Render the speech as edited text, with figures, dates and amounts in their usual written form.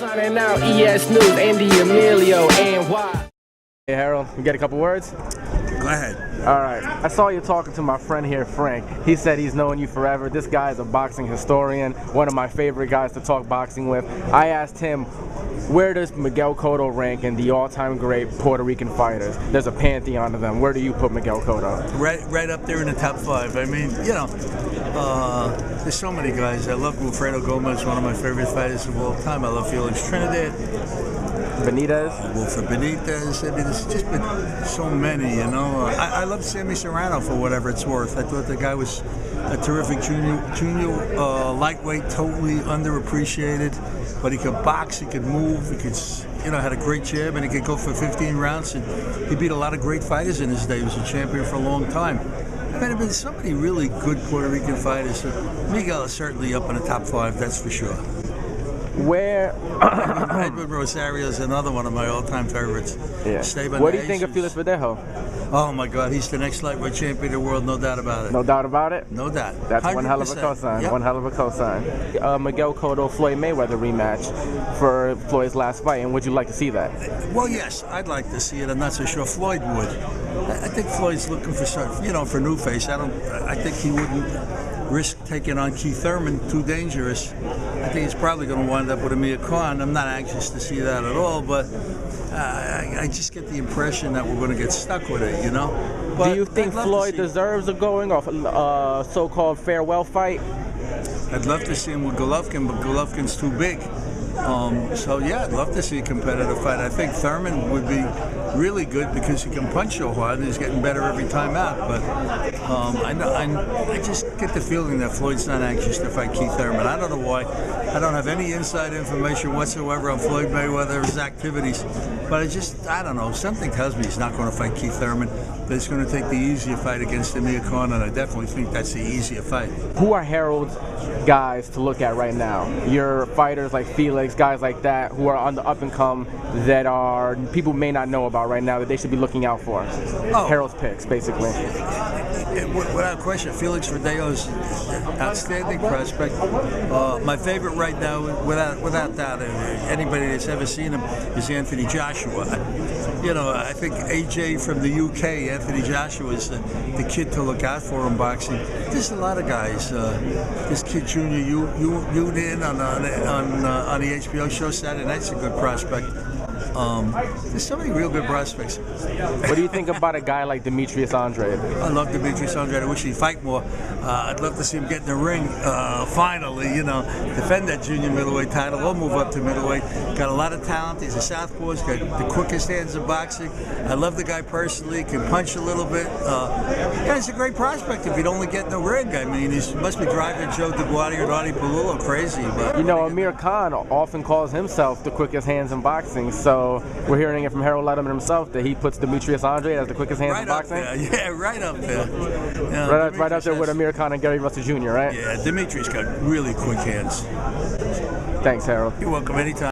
Signing out, ES News, Ande Emilio, NY. Hey Harold, you got a couple words? Go ahead. All right. I saw you talking to my friend here, Frank. He said he's known you forever. This guy is a boxing historian, one of my favorite guys to talk boxing with. I asked him, where does Miguel Cotto rank in the all-time great Puerto Rican fighters? There's a pantheon of them. Where do you put Miguel Cotto? Right up there in the top 5. I mean, there's so many guys. I love Wilfredo Gomez, one of my favorite fighters of all time. I love Felix Trinidad. Benitez? Wilfred Benitez. I mean, there's just been so many, I love Sammy Serrano for whatever it's worth. I thought the guy was a terrific junior lightweight, totally underappreciated. But he could box, he could move, he could, had a great jab, and he could go for 15 rounds. And he beat a lot of great fighters in his day. He was a champion for a long time. There have been so many really good Puerto Rican fighters. Miguel is certainly up in the top 5, that's for sure. Where? Edward Rosario is another one of my all-time favorites. Yeah. What do you think of Felix Verdejo? Oh my God, he's the next lightweight champion of the world, no doubt about it. No doubt about it? No doubt. That's 100%. one hell of a cosign. Yep. One hell of a cosign. Miguel Cotto, Floyd Mayweather rematch for Floyd's last fight, and would you like to see that? Well, yes, I'd like to see it. I'm not so sure Floyd would. I think Floyd's looking for for new face. I think he wouldn't risk taking on Keith Thurman, too dangerous. I think he's probably going to wind up with Amir Khan. I'm not anxious to see that at all, but I just get the impression that we're going to get stuck with it, But do you think Floyd deserves a going off so-called farewell fight? I'd love to see him with Golovkin, but Golovkin's too big. I'd love to see a competitive fight. I think Thurman would be really good because he can punch so hard and he's getting better every time out. But I just get the feeling that Floyd's not anxious to fight Keith Thurman. I don't know why. I don't have any inside information whatsoever on Floyd Mayweather's activities. But I don't know. Something tells me he's not going to fight Keith Thurman. But he's going to take the easier fight against Amir Khan, and I definitely think that's the easier fight. Who are Harold's guys to look at right now? Your fighters like Felix, guys like that, who are on the up and come that are people may not know about right now that they should be looking out for. Harold's picks, basically. Without question, Felix Verdejo's outstanding prospect. My favorite right now, without doubt, anybody that's ever seen him is Anthony Joshua. I think AJ from the UK, Anthony Joshua, is the kid to look out for in boxing. There's a lot of guys. This kid Junior Yudin on the HBO show Saturday night's a good prospect. There's so many real good prospects. What do you think about a guy like Demetrius Andrade? I love Demetrius Andrade. I wish he'd fight more. I'd love to see him get in the ring finally, defend that junior middleweight title or move up to middleweight. Got a lot of talent. He's a southpaw. He's got the quickest hands in boxing. I love the guy personally. Can punch a little bit. He's a great prospect if he'd only get in the ring. I mean, he must be driving Joe DeGuardia and Artie Palullo crazy. But Amir Khan often calls himself the quickest hands in boxing. So we're hearing it from Harold Ledderman himself that he puts Demetrius Andrade as the quickest hands in boxing. Yeah, right up there. Right up there with Amir Khan and Gary Russell Jr., right? Yeah, Demetrius got really quick hands. Thanks, Harold. You're welcome anytime.